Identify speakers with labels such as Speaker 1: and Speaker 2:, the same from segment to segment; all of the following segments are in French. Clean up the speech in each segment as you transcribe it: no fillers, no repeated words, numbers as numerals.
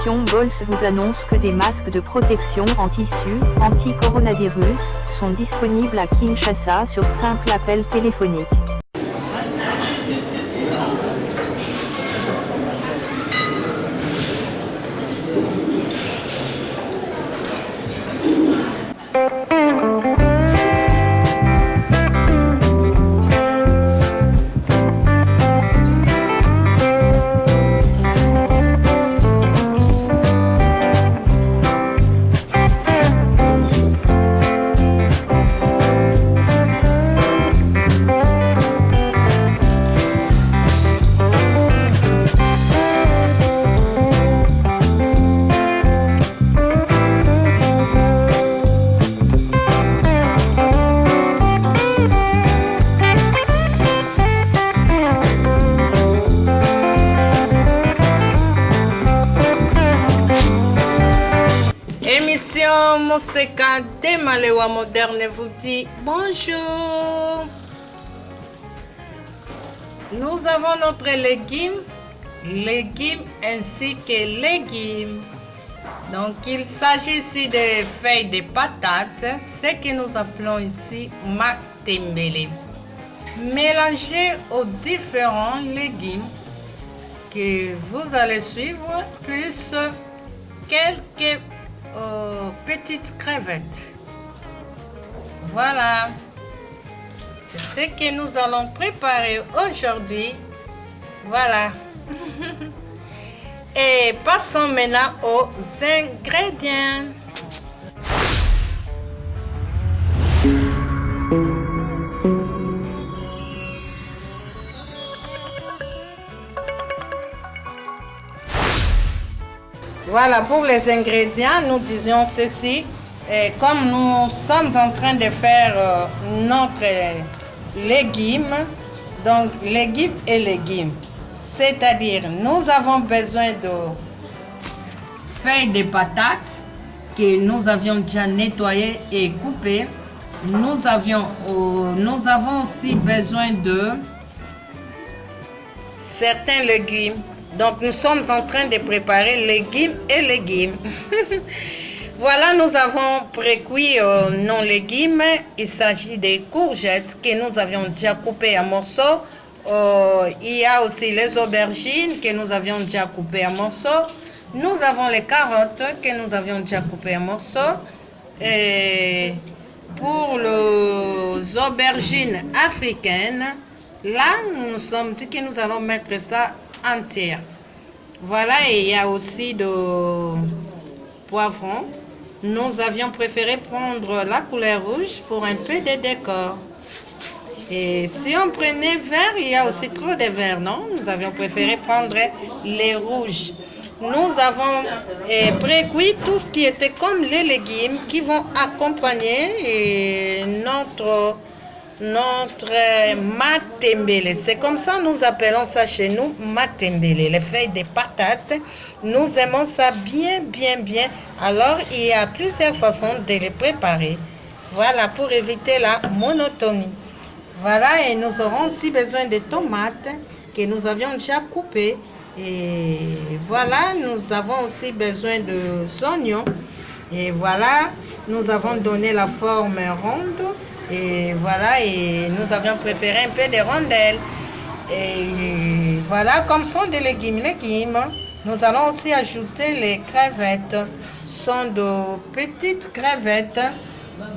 Speaker 1: Nutrition Bols vous annonce que des masques de protection en tissu, anti-coronavirus, sont disponibles à Kinshasa sur simple appel téléphonique.
Speaker 2: Émission Moseka Demalewa Moderne vous dit bonjour. Nous avons notre légumes ainsi que légumes. Donc il s'agit ici des feuilles de patates, ce que nous appelons ici matembele. Mélangez aux différents légumes que vous allez suivre, plus quelques petites crevettes. Voilà, c'est ce que nous allons préparer aujourd'hui. Voilà. Et passons maintenant aux ingrédients. Voilà, pour les ingrédients, nous disions ceci. Et comme nous sommes en train de faire notre légumes, donc légumes et légumes, c'est-à-dire nous avons besoin de feuilles de patates que nous avions déjà nettoyées et coupées. Nous avons aussi besoin de certains légumes. Donc nous sommes en train de préparer légumes et légumes. Voilà, nous avons précuit nos légumes. Il s'agit des courgettes que nous avions déjà coupées en morceaux. Il y a aussi les aubergines que nous avions déjà coupées en morceaux. Nous avons les carottes que nous avions déjà coupées en morceaux. Et pour les aubergines africaines, là, nous nous sommes dit que nous allons mettre ça entière. Voilà, et il y a aussi de poivrons. Nous avions préféré prendre la couleur rouge pour un peu de décor. Et si on prenait vert, il y a aussi trop de vert, non? Nous avions préféré prendre les rouges. Nous avons précuit tout ce qui était comme les légumes qui vont accompagner notre matembele. C'est comme ça nous appelons ça chez nous matembele. Les feuilles de patates, nous aimons ça bien. Alors il y a plusieurs façons de les préparer. Voilà, pour éviter la monotonie. Voilà, et nous aurons aussi besoin de tomates que nous avions déjà coupées. Et voilà, nous avons aussi besoin de oignons. Et voilà, nous avons donné la forme ronde. Et voilà, et nous avions préféré un peu de rondelles. Et voilà, comme sont des légumes, nous allons aussi ajouter les crevettes. Ce sont de petites crevettes.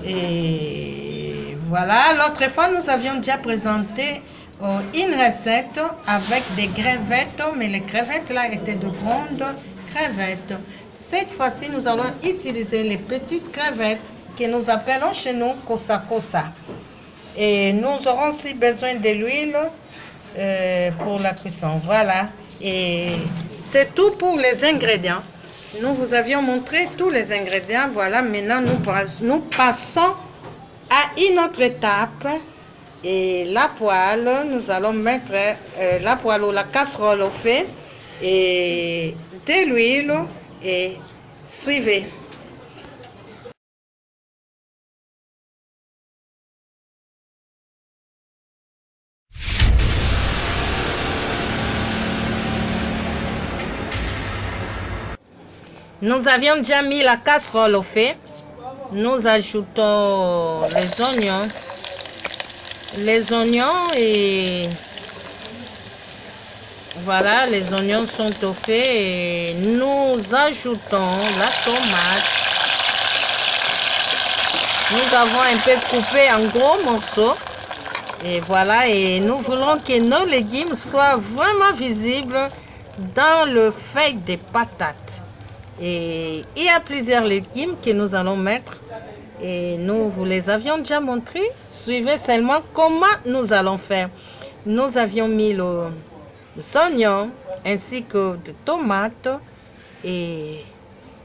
Speaker 2: Et voilà, l'autre fois, nous avions déjà présenté une recette avec des crevettes, mais les crevettes là étaient de grandes crevettes. Cette fois-ci, nous allons utiliser les petites crevettes que nous appelons chez nous kosa kosa. Et nous aurons aussi besoin de l'huile pour la cuisson. Voilà. Et c'est tout pour les ingrédients. Nous vous avions montré tous les ingrédients. Voilà, maintenant nous passons à une autre étape. Et la poêle, nous allons mettre la poêle ou la casserole au feu et de l'huile et suivez. Nous avions déjà mis la casserole au feu. Nous ajoutons les oignons. Les oignons et voilà, les oignons sont au feu et nous ajoutons la tomate. Nous avons un peu coupé en gros morceaux. Et voilà, et nous voulons que nos légumes soient vraiment visibles dans le feuille des patates. Et il y a plusieurs légumes que nous allons mettre. Et nous vous les avions déjà montrés. Suivez seulement comment nous allons faire. Nous avions mis les oignons ainsi que des tomates. Et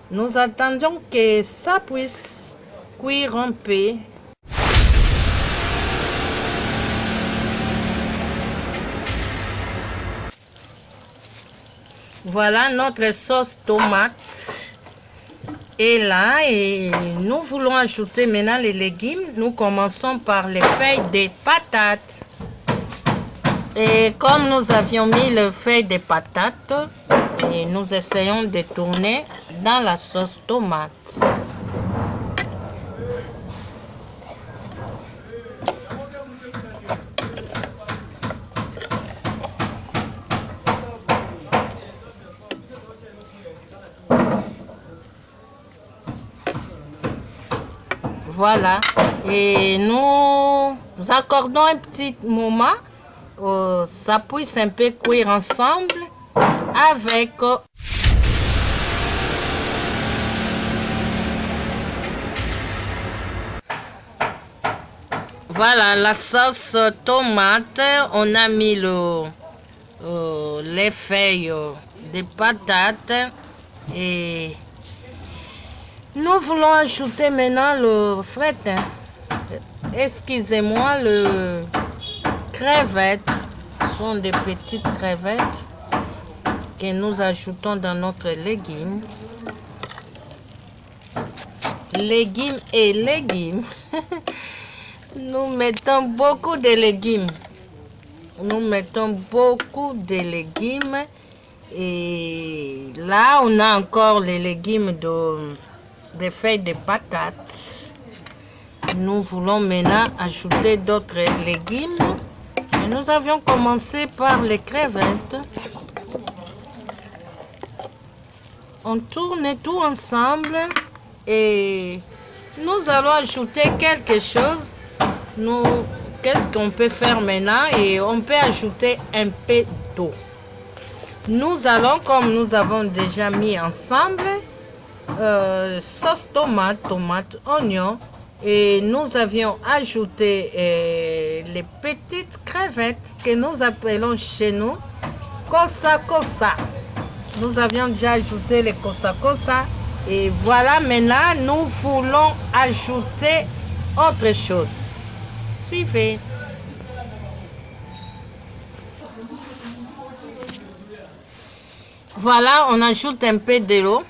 Speaker 2: nous attendons que ça puisse cuire un peu. Voilà notre sauce tomate est là et nous voulons ajouter maintenant les légumes. Nous commençons par les feuilles des patates. Et comme nous avions mis les feuilles des patates, et nous essayons de tourner dans la sauce tomate. Voilà, et nous accordons un petit moment, ça puisse un peu cuire ensemble avec voilà la sauce tomate. On a mis les feuilles de patates et nous voulons ajouter maintenant le fretin. Excusez-moi, le crevettes. Ce sont des petites crevettes que nous ajoutons dans notre légume. Légumes et légumes. Nous mettons beaucoup de légumes. Nous mettons beaucoup de légumes. Et là, on a encore les légumes des feuilles de patates. Nous voulons maintenant ajouter d'autres légumes. Et nous avions commencé par les crevettes. On tourne tout ensemble et nous allons ajouter quelque chose. Qu'est-ce qu'on peut faire maintenant? Et on peut ajouter un peu d'eau. Nous allons, comme nous avons déjà mis ensemble, sauce tomate, oignon, et nous avions ajouté les petites crevettes que nous appelons chez nous kosa kosa. Nous avions déjà ajouté les kosa kosa et voilà, maintenant nous voulons ajouter autre chose. Suivez. Voilà, on ajoute un peu de l'eau.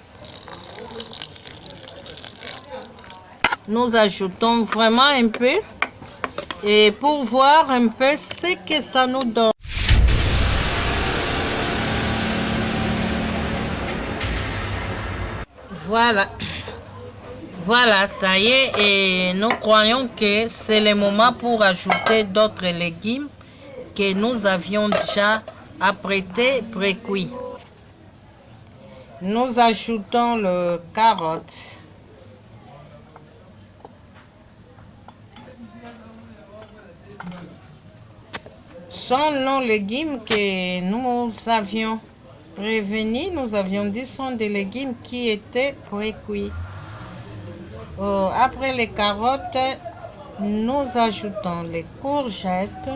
Speaker 2: Nous ajoutons vraiment un peu et pour voir un peu ce que ça nous donne. Voilà. Voilà, ça y est, et nous croyons que c'est le moment pour ajouter d'autres légumes que nous avions déjà apprêtés, pré-cuits. Nous ajoutons le carotte. Sont nos légumes que nous avions prévenus, nous avions dit sont des légumes qui étaient pré-cuits. Après les carottes, nous ajoutons les courgettes,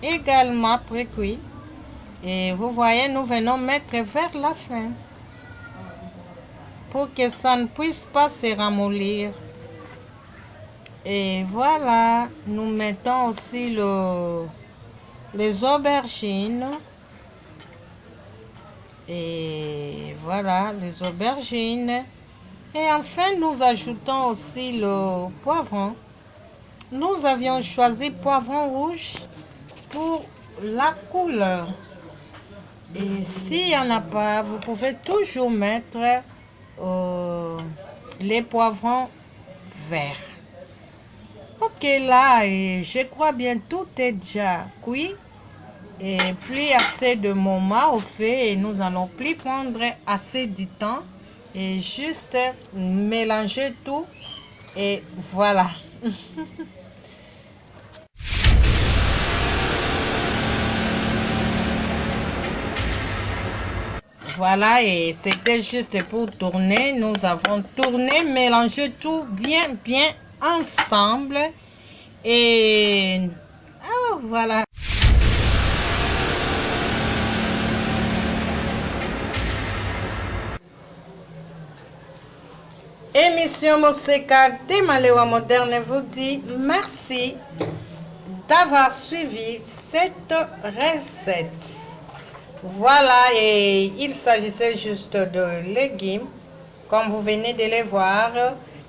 Speaker 2: également pré-cuits. Et vous voyez, nous venons mettre vers la fin pour que ça ne puisse pas se ramollir. Et voilà, nous mettons aussi les aubergines. Et voilà, les aubergines. Et enfin, nous ajoutons aussi le poivron. Nous avions choisi poivron rouge pour la couleur. Et s'il n'y en a pas, vous pouvez toujours mettre les poivrons verts. Ok, là, et je crois bien tout est déjà cuit. Et plus assez de moments au fait, et nous allons plus prendre assez de temps. Et juste mélanger tout. Et voilà. Voilà, et c'était juste pour tourner. Nous avons tourné, mélangé tout bien, bien ensemble. Et oh, voilà. Émission Moseka Temalewa Moderne vous dit merci d'avoir suivi cette recette. Voilà, et il s'agissait juste de légumes, comme vous venez de les voir,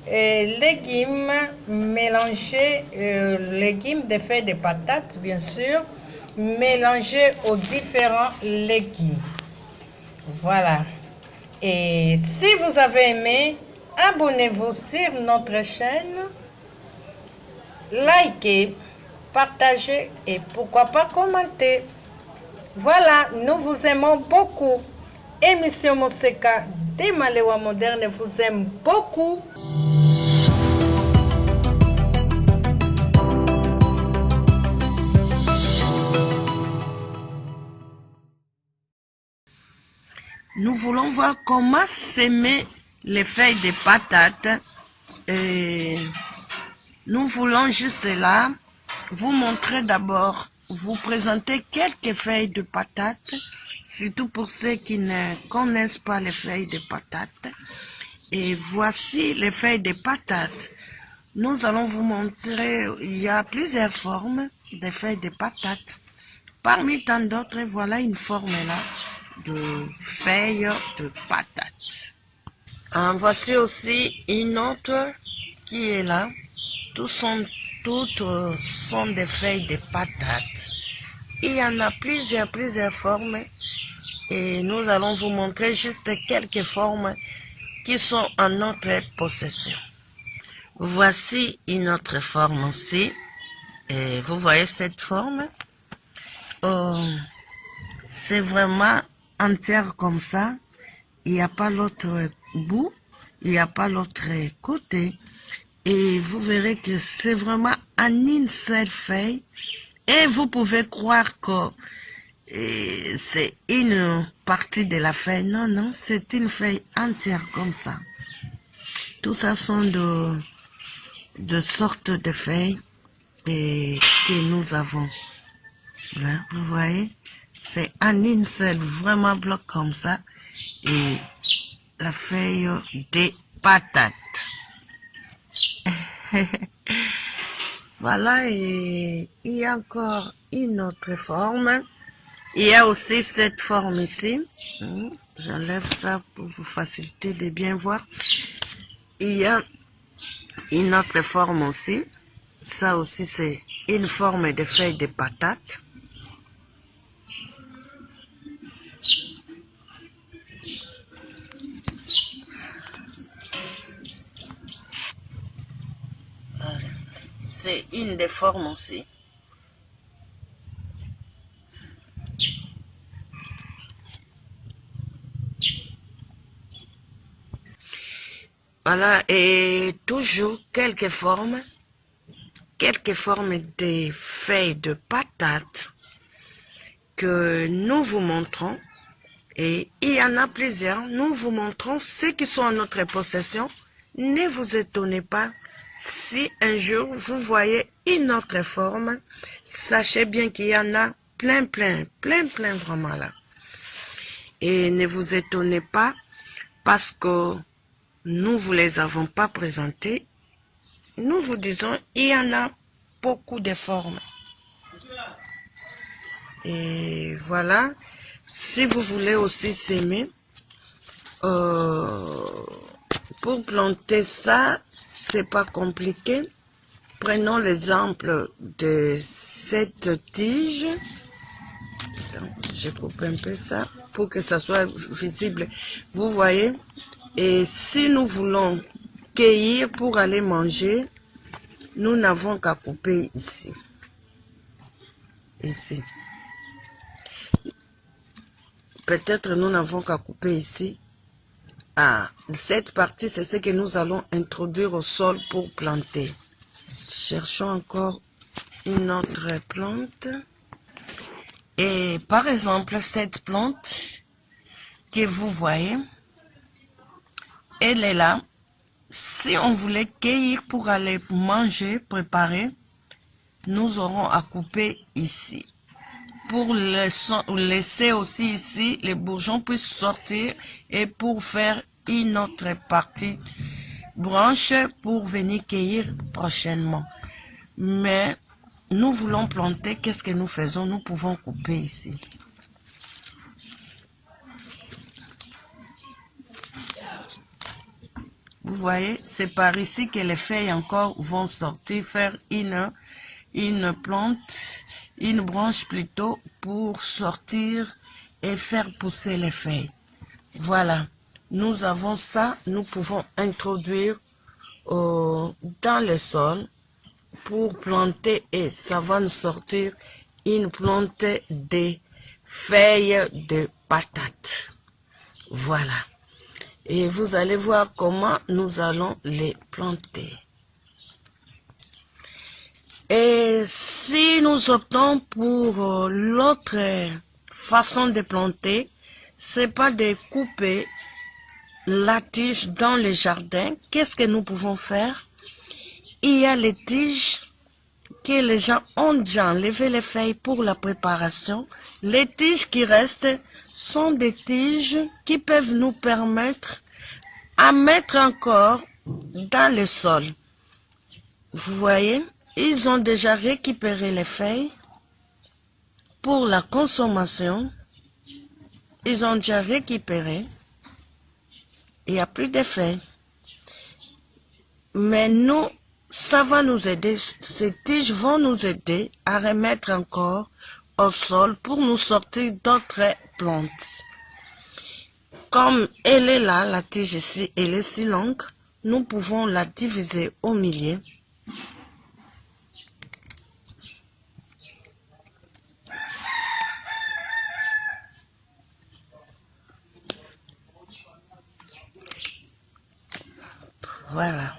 Speaker 2: légumes mélangés, légumes de feuilles de patates, bien sûr, mélangés aux différents légumes. Voilà. Et si vous avez aimé, abonnez-vous sur notre chaîne, likez, partagez et pourquoi pas commenter. Voilà, nous vous aimons beaucoup. Émission Moseka Temalewa Moderne vous aime beaucoup. Nous voulons voir comment s'aimer les feuilles de patates. Et nous voulons juste là vous montrer d'abord, vous présenter quelques feuilles de patates, surtout pour ceux qui ne connaissent pas les feuilles de patates. Et voici les feuilles de patates. Nous allons vous montrer, il y a plusieurs formes de feuilles de patates. Parmi tant d'autres, voilà une forme là de feuilles de patates. Voici aussi une autre qui est là. Toutes sont des feuilles de patates. Il y en a plusieurs formes et nous allons vous montrer juste quelques formes qui sont en notre possession. Voici une autre forme aussi. Et vous voyez cette forme? C'est vraiment entière comme ça. Il n'y a pas l'autre bout, il n'y a pas l'autre côté. Et vous verrez que c'est vraiment en une seule feuille. Et vous pouvez croire que c'est une partie de la feuille. Non, non, c'est une feuille entière comme ça. Tout ça sont de sortes de feuilles que nous avons. Là, vous voyez, c'est en une seule, vraiment bloc comme ça. Et la feuille des patates. Voilà, et il y a encore une autre forme. Il y a aussi cette forme ici. J'enlève ça pour vous faciliter de bien voir. Il y a une autre forme aussi. Ça aussi, c'est une forme de feuille de patate. C'est une des formes aussi. Voilà, et toujours quelques formes de feuilles de patates que nous vous montrons. Et il y en a plusieurs. Nous vous montrons ceux qui sont en notre possession. Ne vous étonnez pas si un jour vous voyez une autre forme. Sachez bien qu'il y en a plein vraiment là. Et ne vous étonnez pas parce que nous vous les avons pas présentés. Nous vous disons, il y en a beaucoup de formes. Et voilà. Si vous voulez aussi s'aimer, pour planter ça, c'est pas compliqué. Prenons l'exemple de cette tige.
Speaker 3: Je coupe un peu ça pour que ça soit visible. Vous voyez? Et si nous voulons cueillir pour aller manger, nous n'avons qu'à couper ici. Ici. Peut-être nous n'avons qu'à couper ici. Ah, cette partie, c'est ce que nous allons introduire au sol pour planter. Cherchons encore une autre plante. Et par exemple, cette plante que vous voyez, elle est là. Si on voulait cueillir pour aller manger, préparer, nous aurons à couper ici. Pour laisser aussi ici, les bourgeons puissent sortir et pour faire une autre partie branche pour venir cueillir prochainement. Mais nous voulons planter, qu'est-ce que nous faisons? Nous pouvons couper ici. Vous voyez, c'est par ici que les feuilles encore vont sortir, faire une plante, une branche plutôt pour sortir et faire pousser les feuilles. Voilà, nous avons ça, nous pouvons introduire dans le sol pour planter et ça va nous sortir une plante de feuilles de patates. Voilà. Et vous allez voir comment nous allons les planter. Et si nous optons pour l'autre façon de planter, c'est pas de couper la tige dans le jardin. Qu'est-ce que nous pouvons faire? Il y a les tiges que les gens ont déjà enlevé les feuilles pour la préparation. Les tiges qui restent sont des tiges qui peuvent nous permettre à mettre encore dans le sol. Vous voyez, ils ont déjà récupéré les feuilles pour la consommation. Ils ont déjà récupéré. Il n'y a plus de feuilles. Mais nous, ça va nous aider. Ces tiges vont nous aider à remettre encore au sol pour nous sortir d'autres plantes. Comme elle est là, la tige ici, elle est si longue, nous pouvons la diviser au milieu. Voilà.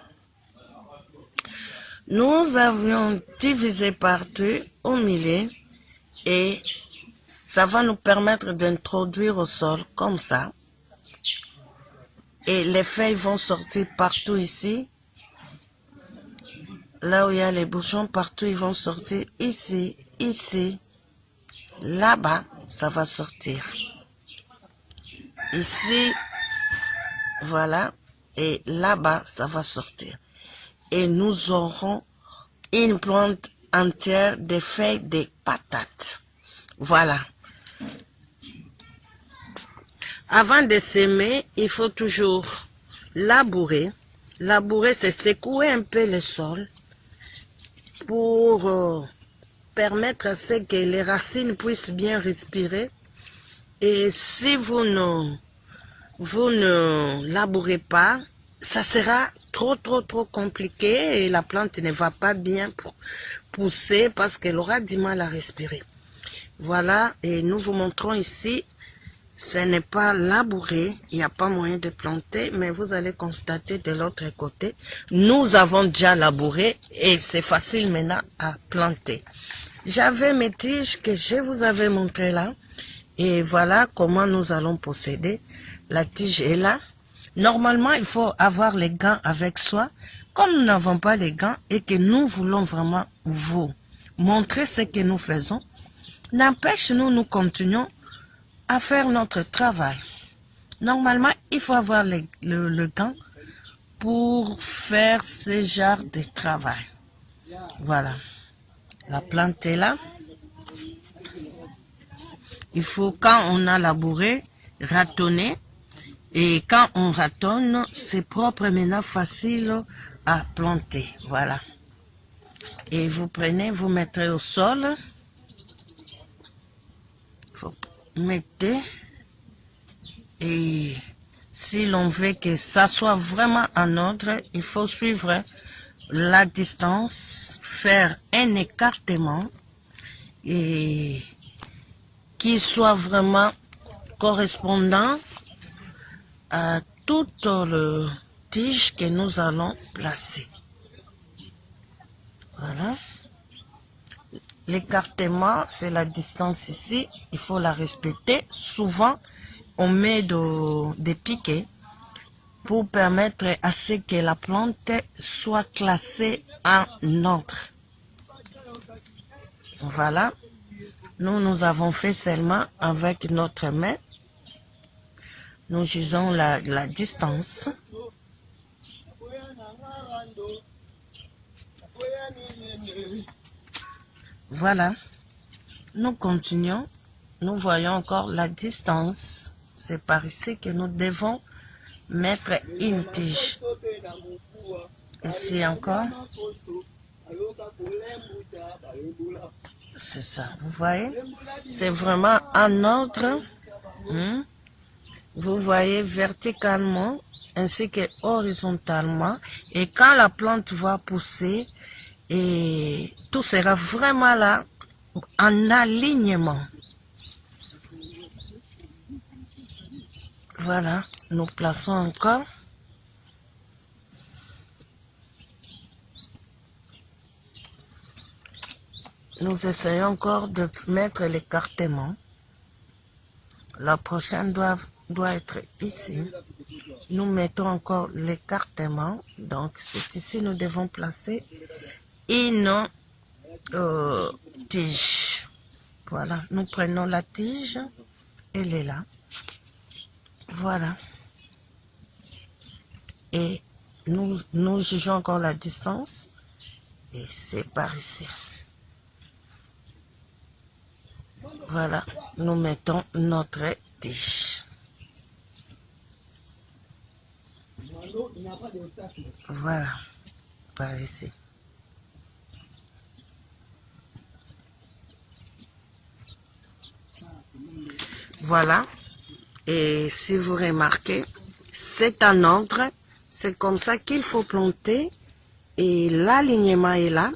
Speaker 3: Nous avions divisé par deux au milieu et ça va nous permettre d'introduire au sol comme ça. Et les feuilles vont sortir partout ici. Là où il y a les bourgeons, partout ils vont sortir ici, ici. Là-bas, ça va sortir. Ici, voilà. Et là-bas, ça va sortir. Et nous aurons une plante entière de feuilles de patates. Voilà. Avant de s'aimer, il faut toujours labourer. Labourer, c'est secouer un peu le sol pour permettre à ce que les racines puissent bien respirer. Et si vous ne labourez pas, ça sera trop compliqué et la plante ne va pas bien pousser parce qu'elle aura du mal à respirer. Voilà, et nous vous montrons ici, ce n'est pas labouré, il n'y a pas moyen de planter, mais vous allez constater de l'autre côté, nous avons déjà labouré et c'est facile maintenant à planter. J'avais mes tiges que je vous avais montré là, et voilà comment nous allons procéder. La tige est là. Normalement, il faut avoir les gants avec soi. Comme nous n'avons pas les gants et que nous voulons vraiment vous montrer ce que nous faisons, n'empêche, nous continuons à faire notre travail. Normalement, il faut avoir le gant pour faire ce genre de travail. Voilà. La plante est là. Il faut, quand on a labouré, ratonner. Et quand on ratonne, c'est propre maintenant facile à planter. Voilà. Et vous prenez, vous mettrez au sol. mettez. Et si l'on veut que ça soit vraiment en ordre, il faut suivre la distance, faire un écartement et qui soit vraiment correspondant à toute le tige que nous allons placer. Voilà. L'écartement, c'est la distance ici. Il faut la respecter. Souvent, on met des piquets pour permettre à ce que la plante soit classée en ordre. Voilà. Nous avons fait seulement avec notre main. Nous jugeons la distance. Voilà. Nous continuons. Nous voyons encore la distance. C'est par ici que nous devons mettre une tige. Ici encore. C'est ça. Vous voyez? C'est vraiment en ordre. Vous voyez verticalement ainsi que horizontalement. Et quand la plante va pousser, et tout sera vraiment là en alignement. Voilà, nous plaçons encore. Nous essayons encore de mettre l'écartement. La prochaine doit être ici. Nous mettons encore l'écartement. Donc, c'est ici nous devons placer une tige. Voilà, nous prenons la tige. Elle est là. Voilà. Et nous jugeons encore la distance. Et c'est par ici. Voilà, nous mettons notre tige. Voilà, par ici. Voilà. Et si vous remarquez, c'est en ordre. C'est comme ça qu'il faut planter. Et l'alignement est là.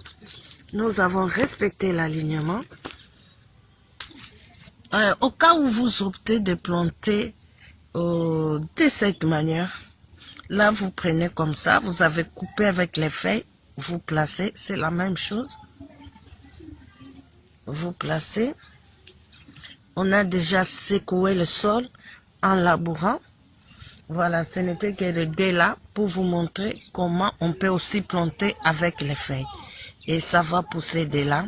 Speaker 3: Nous avons respecté l'alignement. Au cas où vous optez de planter de cette manière, là vous prenez comme ça, vous avez coupé avec les feuilles, vous placez, c'est la même chose. Vous placez. On a déjà secoué le sol en labourant. Voilà, ce n'était que le dé là pour vous montrer comment on peut aussi planter avec les feuilles. Et ça va pousser de là.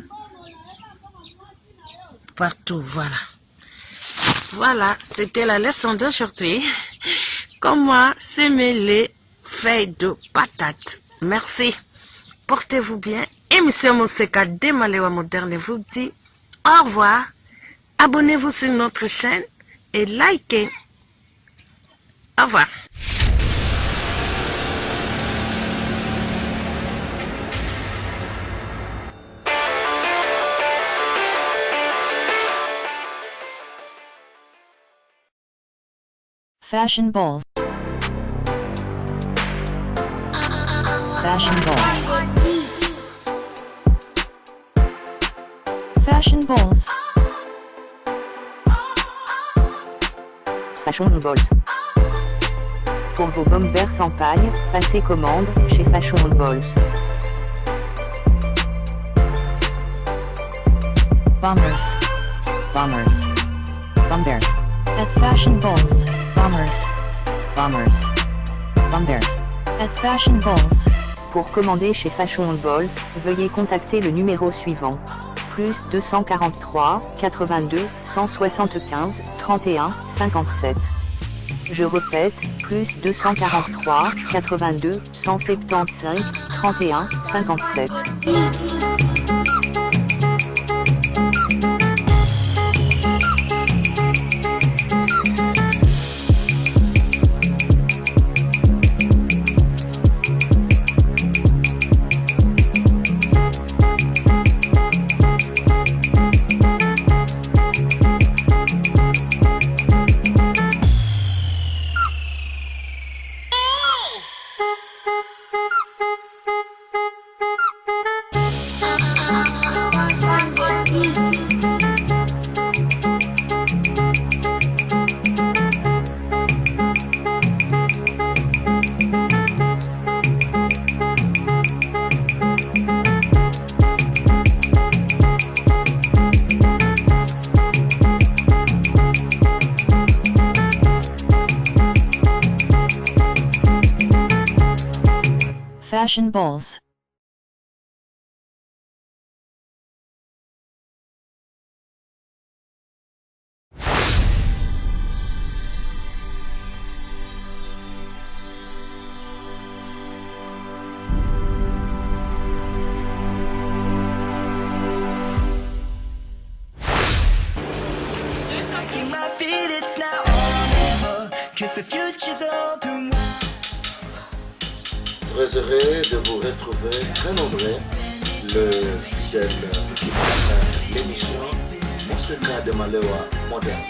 Speaker 3: Partout, voilà. Voilà, c'était la leçon d'aujourd'hui. Comment semer les feuilles de patates. Merci. Portez-vous bien. Émission Moseka de Malewa Moderne vous dit au revoir. Abonnez-vous sur notre chaîne et likez. Au revoir.
Speaker 1: Fashion balls. Fashion balls. Fashion balls. Fashion balls. Pour vos bombers en paille, passez commande chez Fashion balls. Bombers. Bombers. Bombers. At Fashion balls. Bombers. Bombers. Bombers. At Fashion balls. Pour commander chez Fashion balls, veuillez contacter le numéro suivant. Plus 243 82 175 31 57. Je répète, plus 243 82 175 31 57. fashion bowls.
Speaker 4: Très heureux de vous retrouver, très nombreux, le fidèle qui prépare l'émission Mon secret de Malewa moderne.